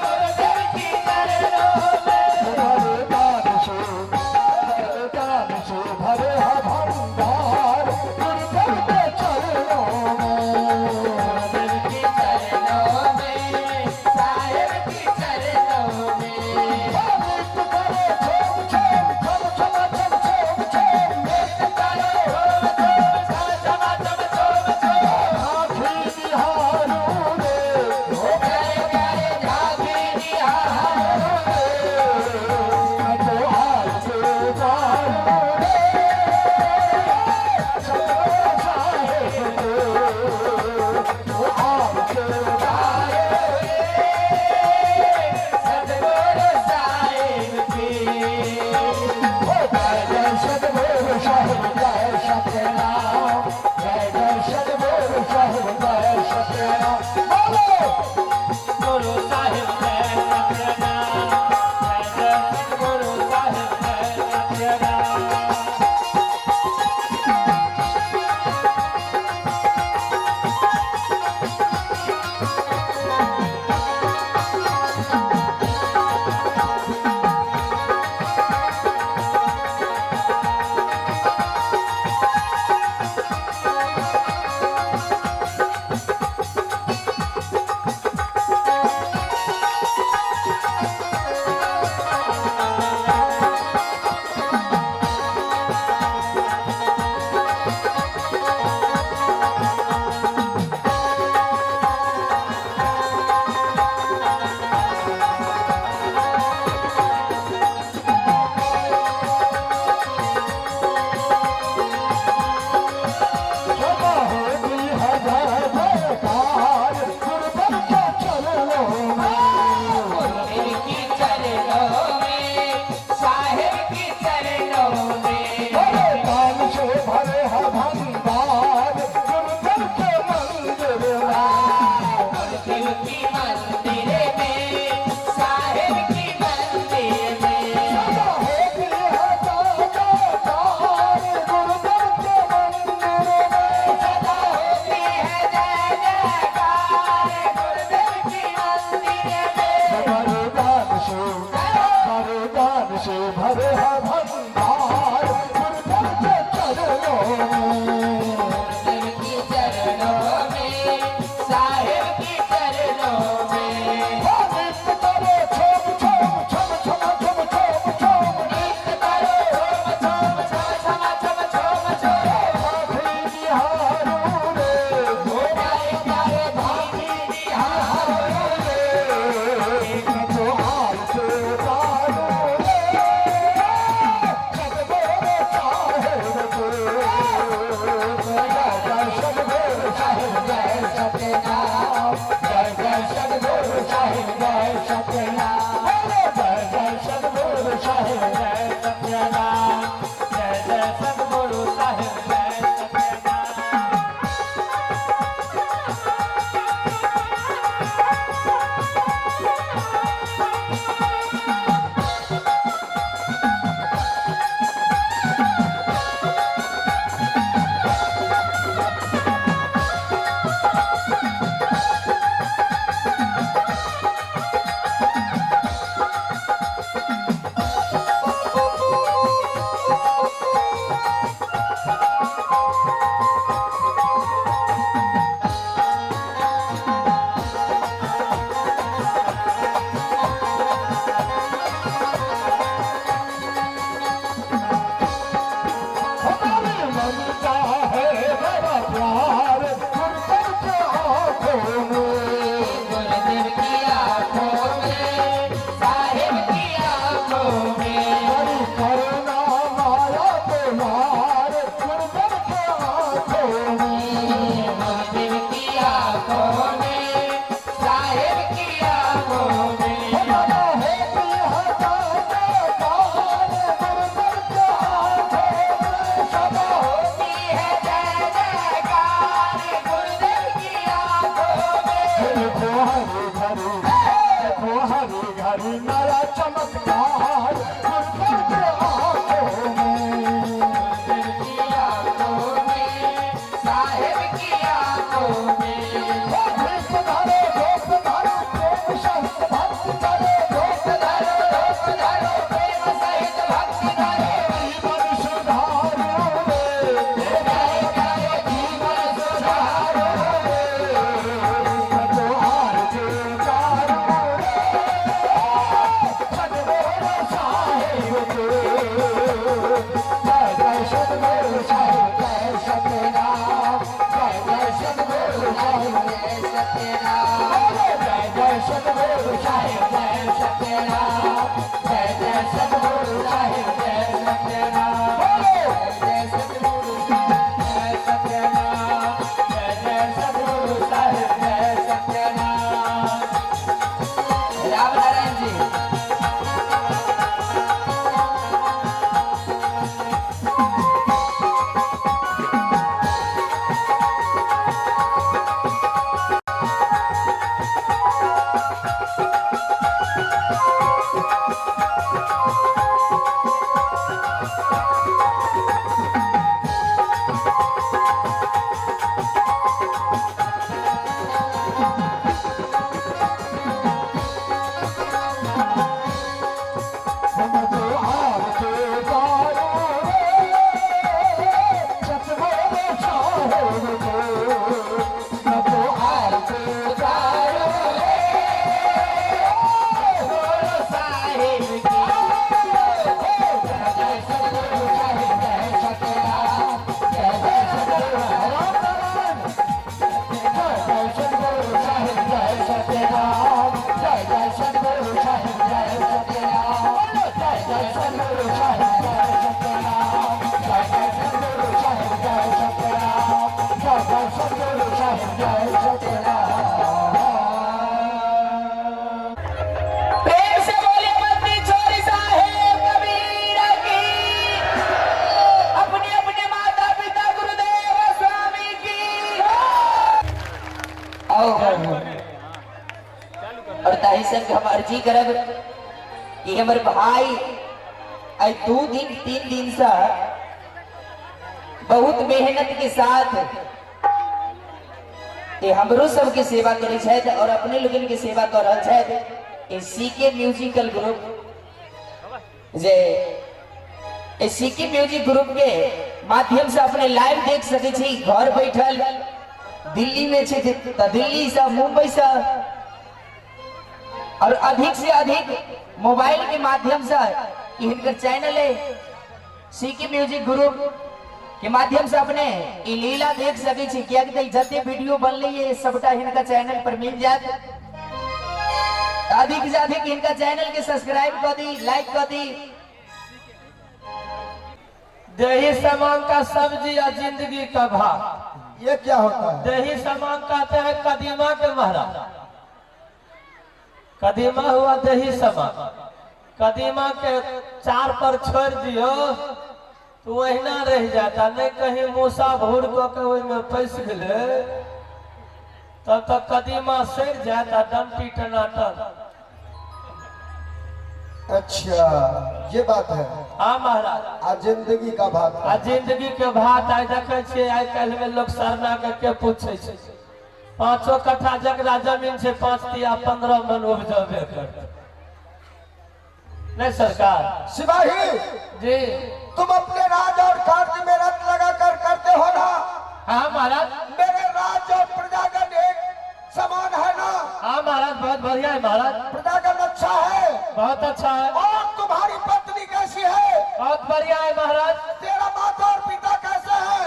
गुरुदेव की नया चमत्कार मंदिर की आंखों में, मंदिर की आंखों में, साहिब की आंखों में। दोस्त धारो प्रेम सहित भक्ति करे, दोस्त धारो प्रेम सहित भक्ति करे, जीवन सुधारो जय जय जीवन सुधारो। त्योहार के चारों सदगुरु साहिब के, जय जय सदगुरु साहिब, जय सत्यनाम, जय जय सदगुरु साहिब, जय सत्यनाम, जय जय सदगुरु साहिब, जय सत्यनाम, जय जय सदगुरु साहिब, जय सत्यनाम, जय सतगुरु जय सत्यनाम, जय जय सदगुरु साहिब, जय सत्यनाम। राम नारायण जी त्योहार के चारों सतगुरु साहिब के, त्योहार के चारों गुरु साहिब की, जय जय सदगुरु साहिब, जय सत्यनाम, जय जय सदगुरु राम, जय जय सदगुरु साहिब, जय सत्यनाम, जय जय सदगुरु साहिब, जय सत्यनाम, जय जय सदगुरु साहिब, जय सत्यनाम, जय जय सदगुरु साहिब, जय सत्यनाम, जय जय सदगुरु साहिब, जय सत्यनाम। प्रेम से बोले पत्नी छोरी साहेब कबीर की, अपने अपने माता पिता गुरुदेव स्वामी की। आओ और ताही संग हम अर्जी करब कि हमर भाई आई 2 दिन 3 दिन से बहुत मेहनत के साथ ये हमरो सबके सेवा करे छथि और अपने लोगन के सेवा कर रहल छथि। ए सीके म्यूजिकल ग्रुप जे सीके म्यूजिक ग्रुप के माध्यम से अपने लाइव देख सके छी, घर बैठल दिल्ली में छे त दिल्ली से, मुंबई से और अधिक से अधिक मोबाइल के माध्यम से इनका चैनल है सीके म्यूजिक ग्रुप के माध्यम से अपने ई लीला देख सके छी। क्या जते वीडियो बनले है सबटा इनका चैनल पर मिल जात। अधिक से अधिक इनका चैनल के सब्सक्राइब कर दी, लाइक कर दी। दही सामान का सब्जी और जिंदगी का भाव, ये क्या होता है? दही सामान कहते हैं कदीमा के महाराज। कदीमा हुआ दही सामान, कदीमा के 4 पर छोड़ दियो तो वहीना रह जाता, नहीं कहीं मूसा भूर के में फंस गए तब तक कदीमा सड़ जाता, डंटी टनाटन। अच्छा ये बात है। हाँ महाराज, आज जिंदगी का भाग, आ जिंदगी के भात आई देखे छे। आई कल में लोग सरना के पूछे छे 5 कट्ठा जकरा जमीन छे 5 तिया 15 मन उपजबे करते नहीं सरकार सिपाही जी। तुम अपने राज और कार्य में रत लगाकर करते हो ना? हाँ महाराज, मेरे राज और प्रजागण एक समान है ना? हाँ महाराज, बहुत बढ़िया है महाराज, प्रजागण अच्छा है, बहुत अच्छा है। और तुम्हारी पत्नी कैसी है? बहुत बढ़िया है महाराज, तेरा माता और पिता कैसे है?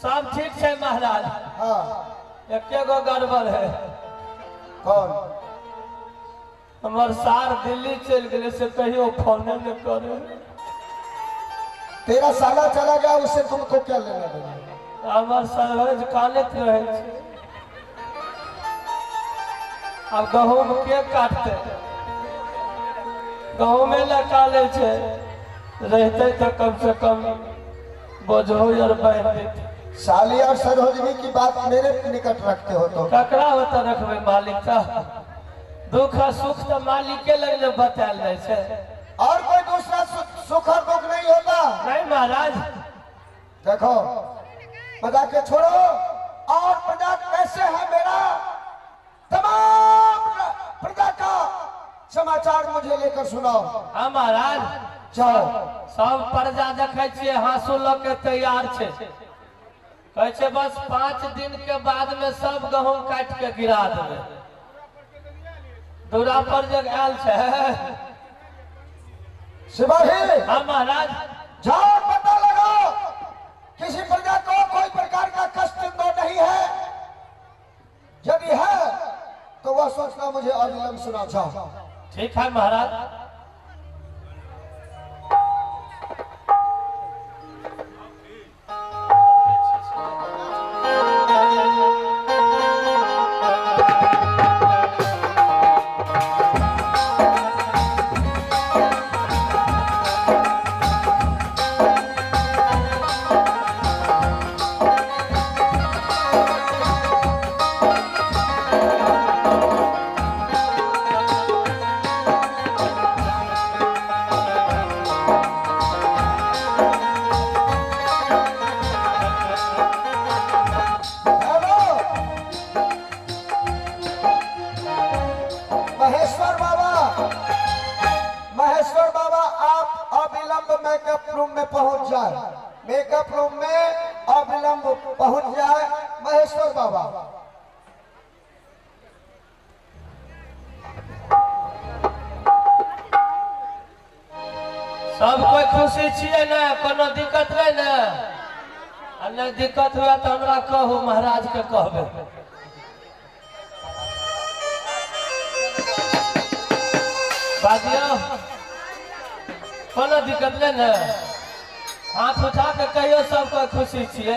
सब ठीक है महाराज। हाँ एके गो गड़बड़ है, कौन? हमार सार दिल्ली चल गए से कहियो फोन न करे। तेरा साला चला गया, उससे तुमको क्या लेना देना? हमार सरहज कानत रहे छे। अब गहूम के काटते, गहूम में निकाले छे, रहते तो कम से कम बोझो यार बैठ देते। साली और सरोजनी की बात मेरे निकट रखते हो तो ककरा होता रखबे मालिक का दुख और सुख तो मालिके लग में बतायल जाए छे। और कोई दूसरा सुख और दुख नहीं होता। नहीं महाराज। देखो मजाक के छोड़ो और प्रजा कैसे है मेरा तमाम प्रजा का समाचार मुझे लेकर सुनाओ। हाँ महाराज। जाओ। सब प्रजा देखे छे हाँसू ल के तैयार छे। कहे छे बस 5 दिन के बाद में सब गहूम काट के गिरा देवे। दूरा पर जग आयल छे। सिपाही। हाँ महाराज। जाओ पता लगाओ किसी प्रजा को कोई प्रकार का कष्ट तो नहीं है। यदि है तो वह सोचना मुझे अविलंब सुना। जाओ। ठीक है महाराज। महेश्वर बाबा आप अविलंब मेकअप रूम में पहुंच जाए। मेकअप रूम में अविलंब पहुंच जाए महेश्वर बाबा। सब कोई खुशी छिए ना, कोनो दिक्कत नहीं ना। नहीं दिक्कत हुआ तो हमरा कहू, महाराज के कहबे। बाजियो कोनो दिक्कत नहीं ना। हाथ उठा के कहियो सब कोई खुशी छिए।